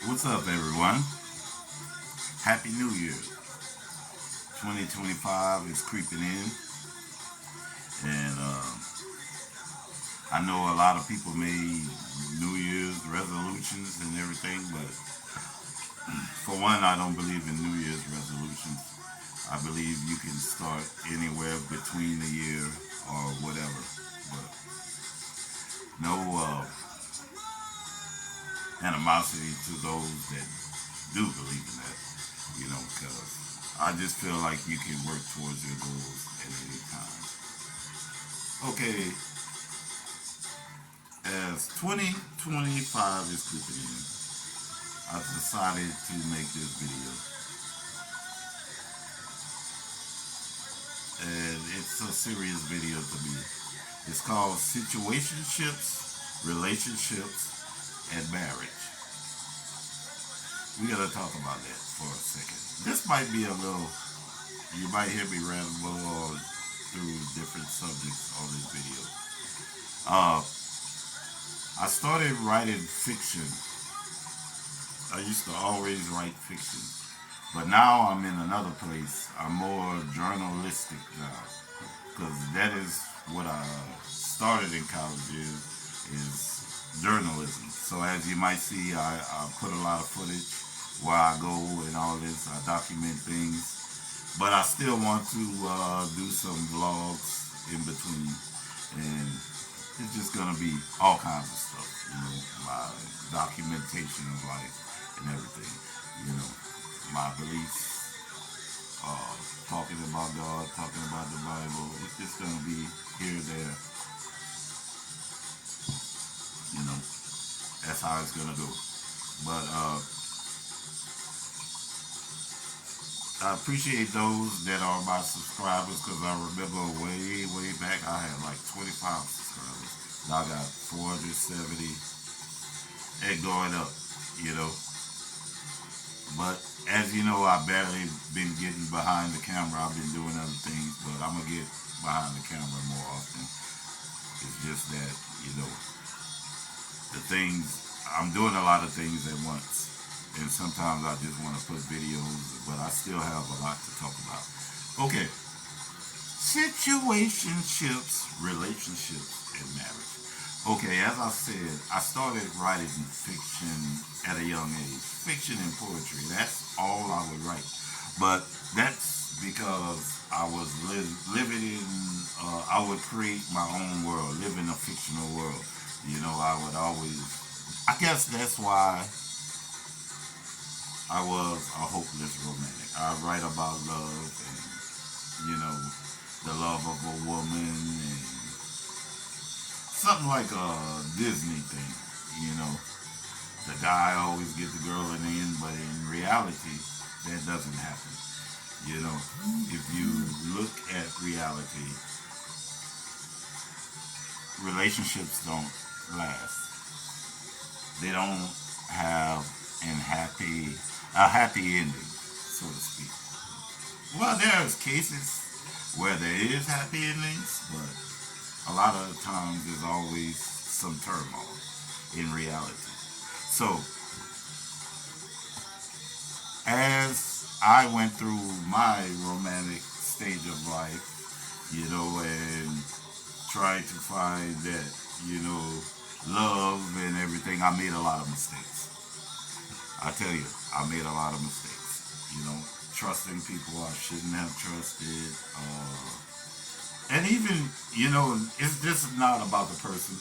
What's up, everyone? Happy New Year. 2025 is creeping in, and I know a lot of people made New Year's resolutions and everything, but for one, I don't believe in New Year's resolutions. I believe you can start anywhere between the year or whatever, but no animosity to those that do believe in that, because I just feel like you can work towards your goals at any time. Okay, as 2025 is creeping in, I've decided to make this video. And it's a serious video to me. It's called Situationships, Relationships, and Marriage. We gotta talk about that for a second. This might be a little, you might hear me ramble through different subjects on this video. Uh, I started writing fiction. I used to always write fiction. But now I'm in another place. I'm more journalistic now. Because that is what I started in college is journalism. So as you might see, I put a lot of footage where I go and all this. I document things. But I still want to do some vlogs in between. And it's just going to be all kinds of stuff. My documentation of life and everything. You know, my beliefs, talking about God, talking about the Bible. It's just going to be here, there. You know, that's how it's going to go. But I appreciate those that are my subscribers because I remember way, way back I had like 25 subscribers. Now I got 470 and going up, you know. But as you know, I've barely been getting behind the camera. I've been doing other things, but I'm going to get behind the camera more often. It's just that, the things, I'm doing a lot of things at once. And sometimes I just want to put videos, but I still have a lot to talk about. Okay, situationships, relationships, and marriage. Okay, as I said, I started writing fiction at a young age. Fiction and poetry, that's all I would write. But that's because I was living in, I would create my own world, live in a fictional world. I would always, I guess that's why I was a hopeless romantic. I write about love and, the love of a woman and something like a Disney thing, you know. The guy always get the girl in the end, but in reality, that doesn't happen. If you look at reality, relationships don't last. They don't have a happy ending, so to speak. Well, there's cases where there is happy endings, but a lot of times there's always some turmoil in reality. So, as I went through my romantic stage of life, and tried to find that, love and everything, I made a lot of mistakes. I tell you, I made a lot of mistakes. Trusting people I shouldn't have trusted. And even, it's just not about the person.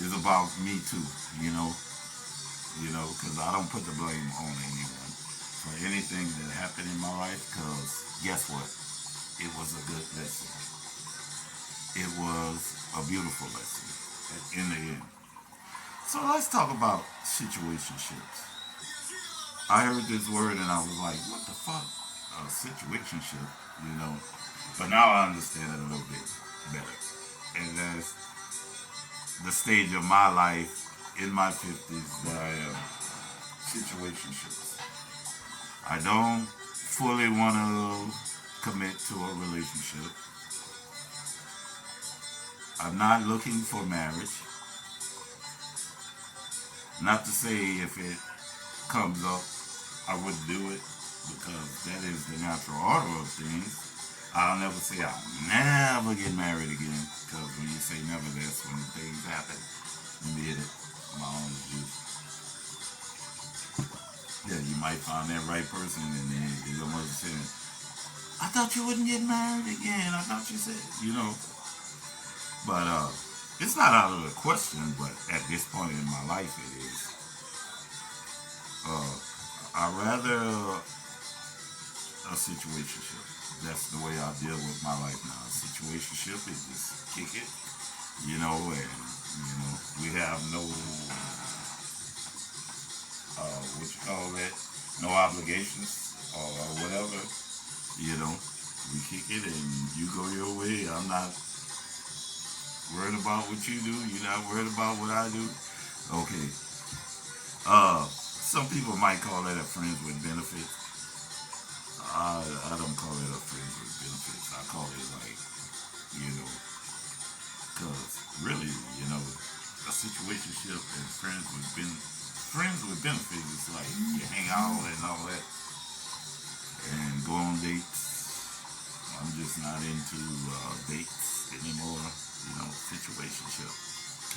It's about me too, because I don't put the blame on anyone for anything that happened in my life, because guess what? It was a good lesson. It was a beautiful lesson in the end. So let's talk about situationships. I heard this word and I was like, what the fuck? A situationship, you know? But now I understand it a little bit better. And that's the stage of my life in my 50s that I am situationships. I don't fully want to commit to a relationship. I'm not looking for marriage. Not to say if it comes up, I wouldn't do it because that is the natural order of things. I'll never say I'll never get married again because when you say never, that's when things happen. Admit it. My own juice. Yeah, you might find that right person and then you're going to say, I thought you wouldn't get married again. I thought you said, But it's not out of the question, but at this point in my life it is. Uh, I rather a situationship. That's the way I deal with my life now. A situationship is just kick it, and we have no what you call that, no obligations or whatever. You know, we kick it and you go your way. I'm not worried about what you do. You're not worried about what I do. Okay. Some people might call that a friends with benefits. I don't call it a friends with benefits. I call it like, because really, a situationship and friends with benefits is like you hang out and all that and go on dates. I'm just not into dates anymore. Situationship.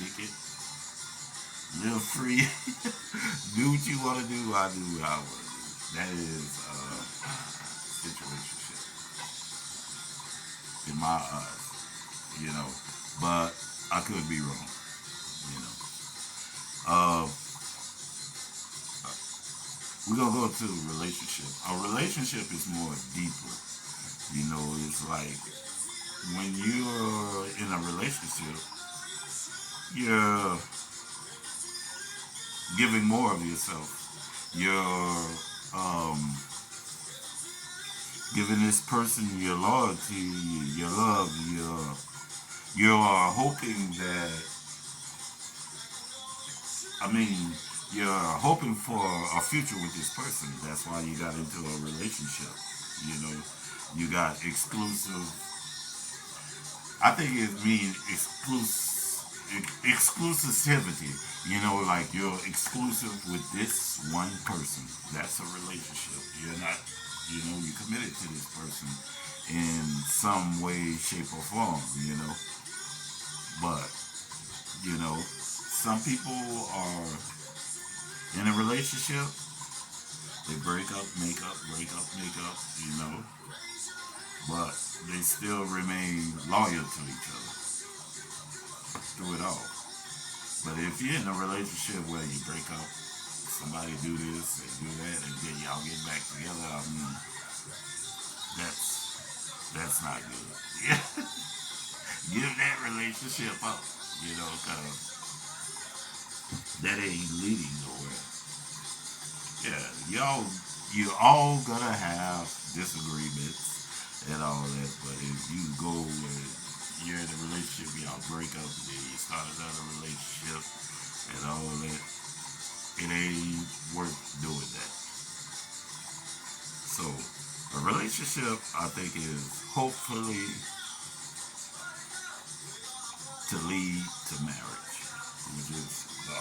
Kick it. Live free. Do what you want to do. I do what I want to do. That is situationship in my eyes. You know, but I could be wrong. You know, uh, we're gonna go to relationship. A relationship is more deeper. It's like when you're in a relationship, you're giving more of yourself. You're giving this person your loyalty, your love. You're hoping that. I mean, you're hoping for a future with this person. That's why you got into a relationship. You know, you got exclusive. I think it means exclusivity. Like you're exclusive with this one person. That's a relationship. You're not. You're committed to this person in some way, shape, or form. But some people are in a relationship. They break up, make up, break up, make up. But they still remain loyal to each other through it all. But if you're in a relationship where you break up, somebody do this and do that, and then y'all get back together, I mean, that's not good. Give that relationship up, because that ain't leading nowhere. Yeah, you all gonna have disagreements and all that, but if you go and you're in a relationship, y'all break up, and then you start another relationship and all that, it ain't worth doing that. So, a relationship, I think, is hopefully to lead to marriage, which is the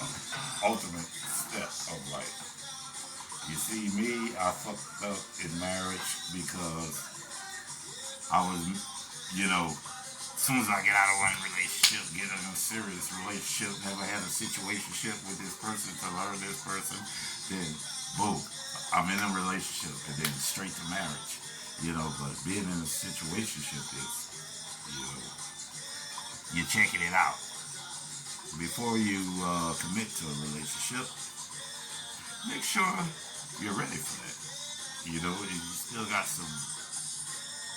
ultimate step of life. You see, me, I fucked up in marriage because I was, as soon as I get out of one relationship, get in a serious relationship, never had a situationship with this person to learn this person, then boom, I'm in a relationship and then straight to marriage. But being in a situationship is, you know, you're checking it out. Before you commit to a relationship, make sure you're ready for that. If you still got some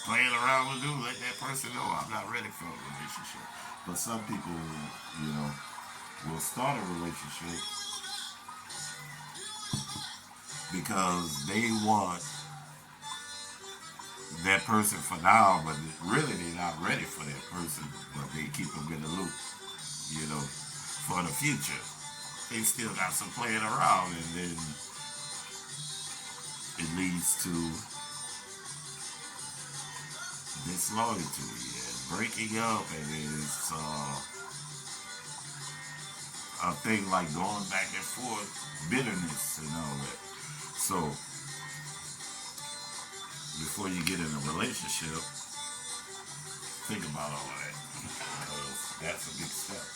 playing around to do, let that person know I'm not ready for a relationship. But some people, you know, will start a relationship because they want that person for now, but really they're not ready for that person, but they keep them in the loop, for the future. They still got some playing around, and then it leads to disloyalty and breaking up, and it's a thing like going back and forth, bitterness and all that. So before you get in a relationship, think about all of that because that's a big step.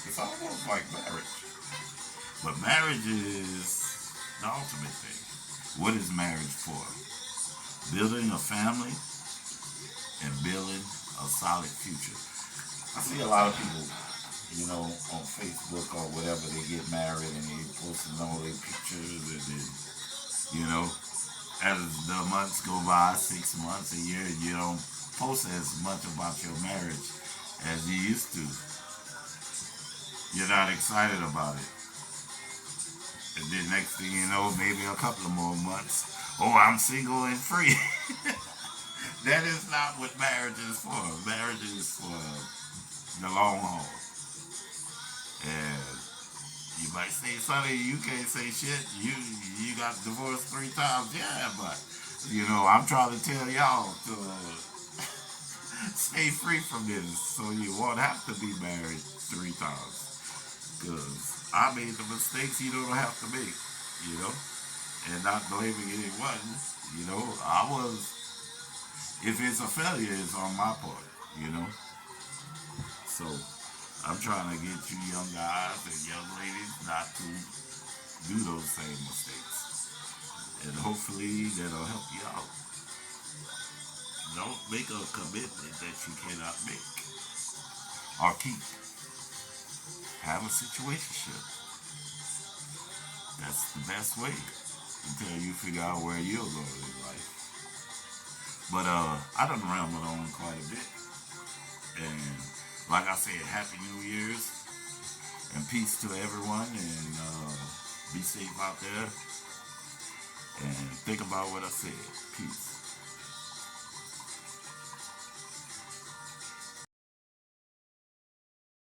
It's almost like marriage, but marriage is the ultimate thing. What is marriage for? Building a family and building a solid future. I see a lot of people, on Facebook or whatever, they get married and they posting all their pictures and then, you know, as the months go by, 6 months, a year, you don't post as much about your marriage as you used to. You're not excited about it. And then next thing you know, maybe a couple of more months, oh, I'm single and free. That is not what marriage is for. Marriage is for the long haul. And you might say, Sonny, you can't say shit. You got divorced 3 times. Yeah, but I'm trying to tell y'all to stay free from this so you won't have to be married 3 times. Because I made the mistakes you don't have to make, you know, and not blaming anyone. I was, if it's a failure, it's on my part, you know. So I'm trying to get you young guys and young ladies not to do those same mistakes. And hopefully that'll help you out. Don't make a commitment that you cannot make or keep. Have a situationship. That's the best way until you figure out where you'll go in life. But I done rambled on quite a bit. And like I said, Happy New Year's and peace to everyone and be safe out there and think about what I said. Peace.